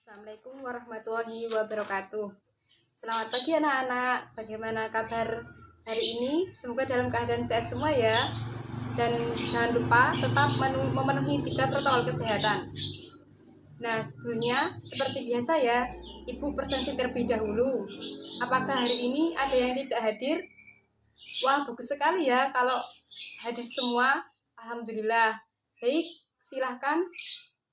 Assalamualaikum warahmatullahi wabarakatuh. Selamat pagi anak-anak. Bagaimana kabar hari ini? Semoga dalam keadaan sehat semua ya. Dan jangan lupa tetap memenuhi 3 protokol kesehatan. Nah, sebelumnya seperti biasa ya, Ibu presentasi terlebih dahulu. Apakah hari ini ada yang tidak hadir? Wah, bagus sekali ya kalau hadir semua. Alhamdulillah. Baik, silahkan.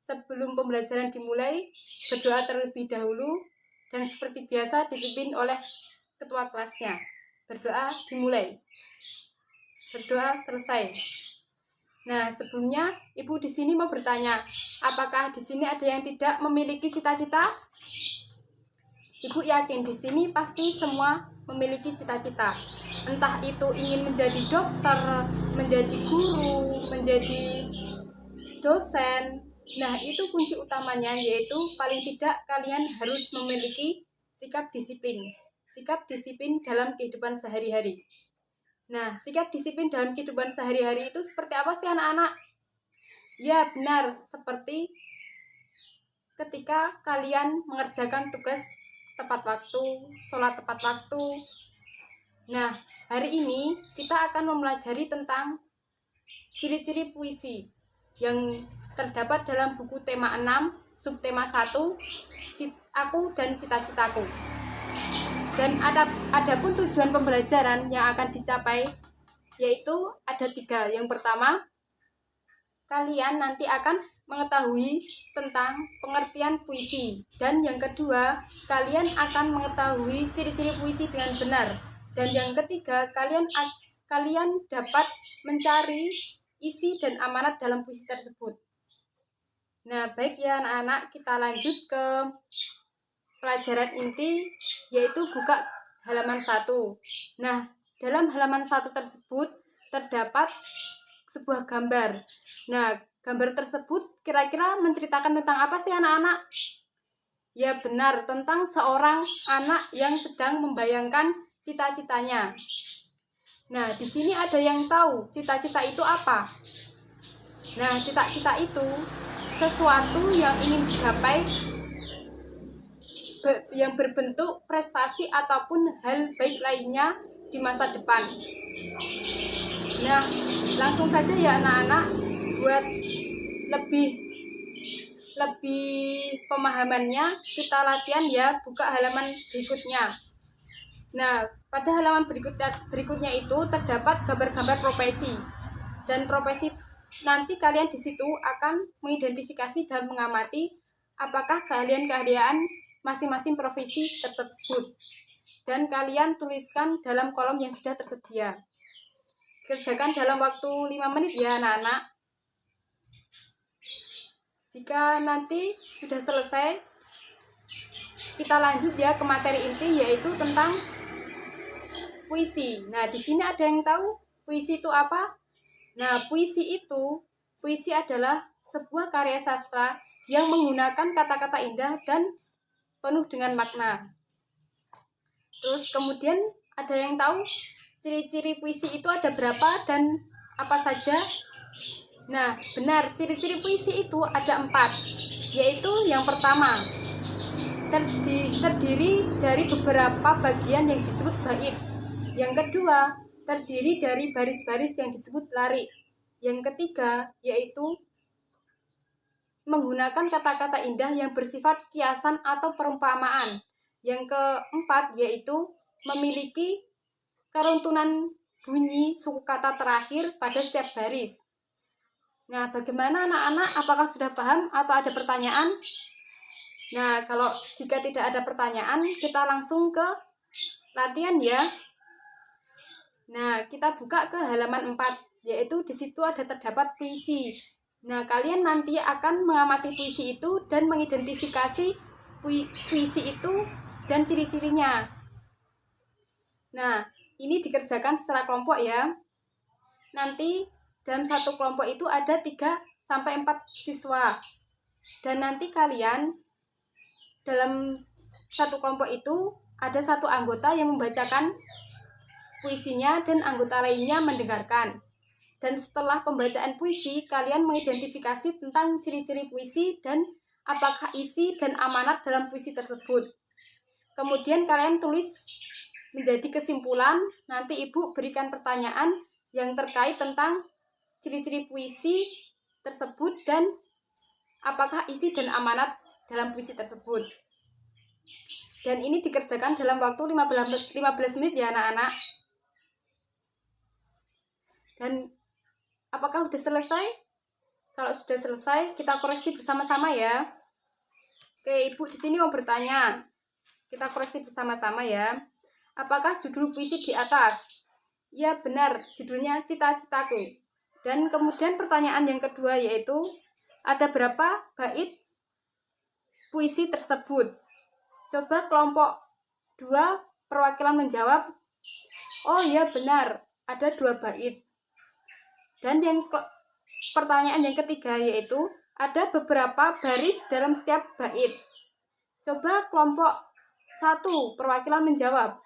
Sebelum pembelajaran dimulai, berdoa terlebih dahulu dan seperti biasa dipimpin oleh ketua kelasnya. Berdoa dimulai. Berdoa selesai. Nah, sebelumnya Ibu di sini mau bertanya, apakah di sini ada yang tidak memiliki cita-cita? Ibu yakin di sini pasti semua memiliki cita-cita. Entah itu ingin menjadi dokter, menjadi guru, menjadi dosen. Nah, itu kunci utamanya, yaitu paling tidak kalian harus memiliki sikap disiplin. Sikap disiplin dalam kehidupan sehari-hari. Nah, sikap disiplin dalam kehidupan sehari-hari itu seperti apa sih anak-anak? Ya, benar. Seperti ketika kalian mengerjakan tugas tepat waktu, sholat tepat waktu. Nah, hari ini kita akan mempelajari tentang ciri-ciri puisi yang terdapat dalam buku tema 6, subtema 1, Aku dan Cita-citaku. Dan adapun tujuan pembelajaran yang akan dicapai yaitu ada 3. Yang pertama, kalian nanti akan mengetahui tentang pengertian puisi. Dan yang kedua, kalian akan mengetahui ciri-ciri puisi dengan benar. Dan yang ketiga, kalian dapat mencari isi dan amanat dalam puisi tersebut. Nah, baik ya anak-anak, kita lanjut ke pelajaran inti, yaitu buka halaman 1. Nah, dalam halaman 1 tersebut terdapat sebuah gambar. Nah, gambar tersebut kira-kira menceritakan tentang apa sih anak-anak? Ya benar, tentang seorang anak yang sedang membayangkan cita-citanya. Nah, di sini ada yang tahu cita-cita itu apa? Nah, cita-cita itu sesuatu yang ingin dicapai yang berbentuk prestasi ataupun hal baik lainnya di masa depan. Nah, langsung saja ya anak-anak, buat lebih pemahamannya kita latihan ya, buka halaman berikutnya. Nah, pada halaman berikutnya itu terdapat gambar-gambar profesi. Dan profesi nanti kalian di situ akan mengidentifikasi dan mengamati apakah keahlian masing-masing profesi tersebut. Dan kalian tuliskan dalam kolom yang sudah tersedia. Kerjakan dalam waktu 5 menit ya anak-anak. Jika nanti sudah selesai, kita lanjut ya ke materi inti, yaitu tentang puisi. Nah, di sini ada yang tahu puisi itu apa? Nah, puisi adalah sebuah karya sastra yang menggunakan kata-kata indah dan penuh dengan makna. Terus kemudian ada yang tahu ciri-ciri puisi itu ada berapa dan apa saja? Nah, benar, ciri-ciri puisi itu ada 4, yaitu yang pertama, terdiri dari beberapa bagian yang disebut bait. Yang kedua, terdiri dari baris-baris yang disebut larik. Yang ketiga, yaitu menggunakan kata-kata indah yang bersifat kiasan atau perumpamaan. Yang keempat, yaitu memiliki keruntuhan bunyi suku kata terakhir pada setiap baris. Nah, bagaimana anak-anak? Apakah sudah paham atau ada pertanyaan? Nah, kalau jika tidak ada pertanyaan, kita langsung ke latihan ya. Nah, kita buka ke halaman 4, yaitu di situ ada terdapat puisi. Nah, kalian nanti akan mengamati puisi itu dan mengidentifikasi puisi itu dan ciri-cirinya. Nah, ini dikerjakan secara kelompok ya. Nanti dalam satu kelompok itu ada 3-4 siswa. Dan nanti kalian dalam satu kelompok itu ada satu anggota yang membacakan puisinya dan anggota lainnya mendengarkan. Dan setelah pembacaan puisi, kalian mengidentifikasi tentang ciri-ciri puisi dan apakah isi dan amanat dalam puisi tersebut. Kemudian kalian tulis menjadi kesimpulan, nanti Ibu berikan pertanyaan yang terkait tentang ciri-ciri puisi tersebut dan apakah isi dan amanat dalam puisi tersebut. Dan ini dikerjakan dalam waktu 15 menit ya anak-anak. Dan apakah sudah selesai? Kalau sudah selesai, kita koreksi bersama-sama ya. Oke, Ibu di sini mau bertanya. Kita koreksi bersama-sama ya. Apakah judul puisi di atas? Ya benar, judulnya Cita-citaku. Dan kemudian pertanyaan yang kedua yaitu, ada berapa bait puisi tersebut? Coba kelompok 2 perwakilan menjawab, oh ya benar, ada 2 bait. Dan yang pertanyaan yang ketiga yaitu, ada beberapa baris dalam setiap bait. Coba kelompok 1 perwakilan menjawab,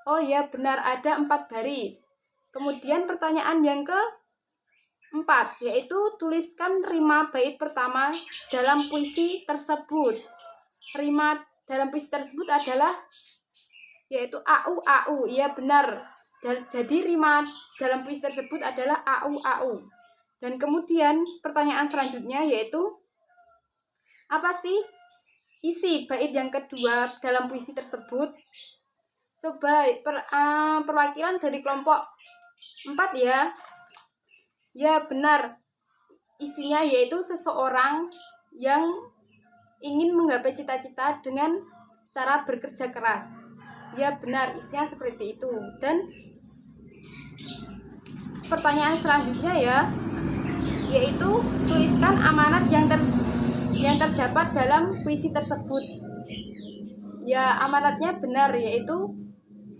oh ya benar, ada 4 baris. Kemudian pertanyaan yang keempat yaitu, tuliskan rima bait pertama dalam puisi tersebut. Rima dalam puisi tersebut adalah yaitu au au. Iya benar. Jadi rima dalam puisi tersebut adalah au au. Dan kemudian pertanyaan selanjutnya yaitu, apa sih isi bait yang kedua dalam puisi tersebut? Coba perwakilan dari kelompok 4 ya. Ya benar. Isinya yaitu seseorang yang ingin menggapai cita-cita dengan cara bekerja keras. Ya benar, isinya seperti itu. Dan pertanyaan selanjutnya ya, yaitu tuliskan amanat yang terdapat dalam puisi tersebut. Ya, amanatnya benar, yaitu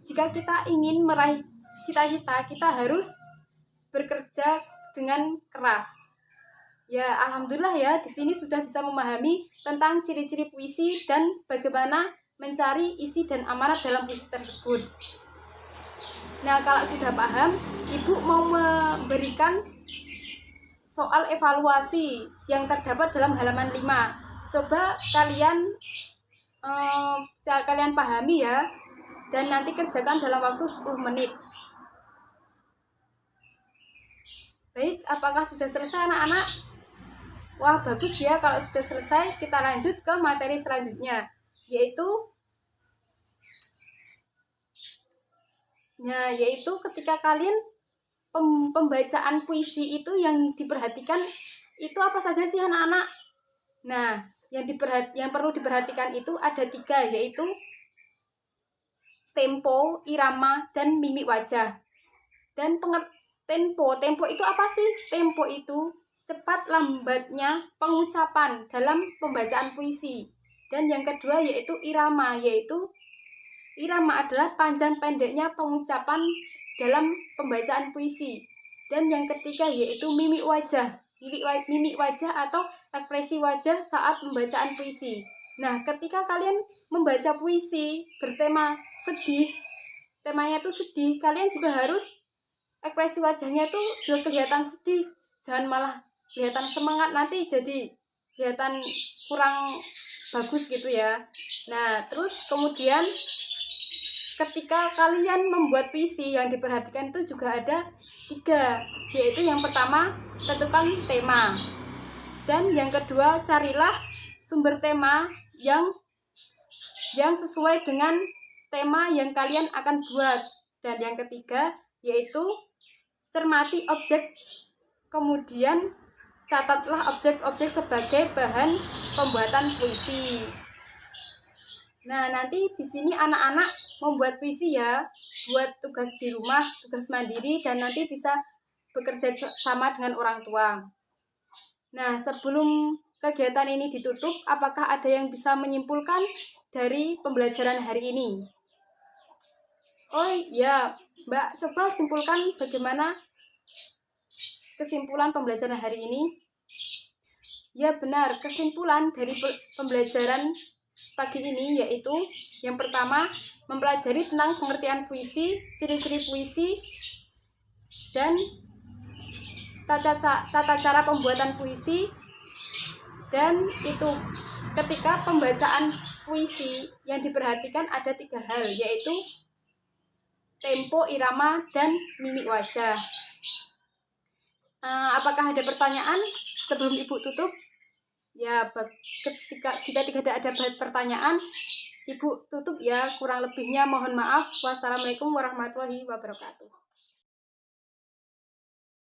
jika kita ingin meraih cita-cita, kita harus bekerja dengan keras. Ya, alhamdulillah ya, di sini sudah bisa memahami tentang ciri-ciri puisi dan bagaimana mencari isi dan amanat dalam puisi tersebut. Nah, kalau sudah paham, Ibu mau memberikan soal evaluasi yang terdapat dalam halaman 5. Coba kalian pahami ya, dan nanti kerjakan dalam waktu 10 menit. Baik, apakah sudah selesai anak-anak? Wah, bagus ya, kalau sudah selesai kita lanjut ke materi selanjutnya, yaitu ketika kalian pembacaan puisi itu yang diperhatikan itu apa saja sih anak-anak? Nah, yang perlu diperhatikan itu ada 3, yaitu tempo, irama, dan mimik wajah. Dan tempo itu apa sih? Tempo itu cepat lambatnya pengucapan dalam pembacaan puisi. Dan yang kedua yaitu irama, irama adalah panjang pendeknya pengucapan dalam pembacaan puisi. Dan yang ketiga yaitu mimik wajah. Mimik wajah atau ekspresi wajah saat pembacaan puisi. Nah, ketika kalian membaca puisi bertema sedih, temanya itu sedih, kalian juga harus ekspresi wajahnya itu juga kelihatan sedih. Jangan malah kelihatan semangat, nanti jadi kelihatan kurang bagus gitu ya. Nah, terus kemudian ketika kalian membuat puisi yang diperhatikan itu juga ada 3, yaitu yang pertama tentukan tema, dan yang kedua carilah sumber tema yang sesuai dengan tema yang kalian akan buat, dan yang ketiga yaitu cermati objek, kemudian catatlah objek-objek sebagai bahan pembuatan puisi. Nah, nanti di sini anak-anak membuat puisi ya, buat tugas di rumah, tugas mandiri, dan nanti bisa bekerja sama dengan orang tua. Nah, sebelum kegiatan ini ditutup, apakah ada yang bisa menyimpulkan dari pembelajaran hari ini? Oh ya, Mbak, coba simpulkan bagaimana kesimpulan pembelajaran hari ini. Ya benar, kesimpulan dari pembelajaran pagi ini yaitu yang pertama, mempelajari tentang pengertian puisi, ciri-ciri puisi, dan tata cara pembuatan puisi. Dan itu ketika pembacaan puisi yang diperhatikan ada 3 hal, yaitu tempo, irama, dan mimik wajah. Apakah ada pertanyaan sebelum Ibu tutup? Ya, jika tidak ada pertanyaan, Ibu tutup ya. Kurang lebihnya mohon maaf. Wassalamualaikum warahmatullahi wabarakatuh.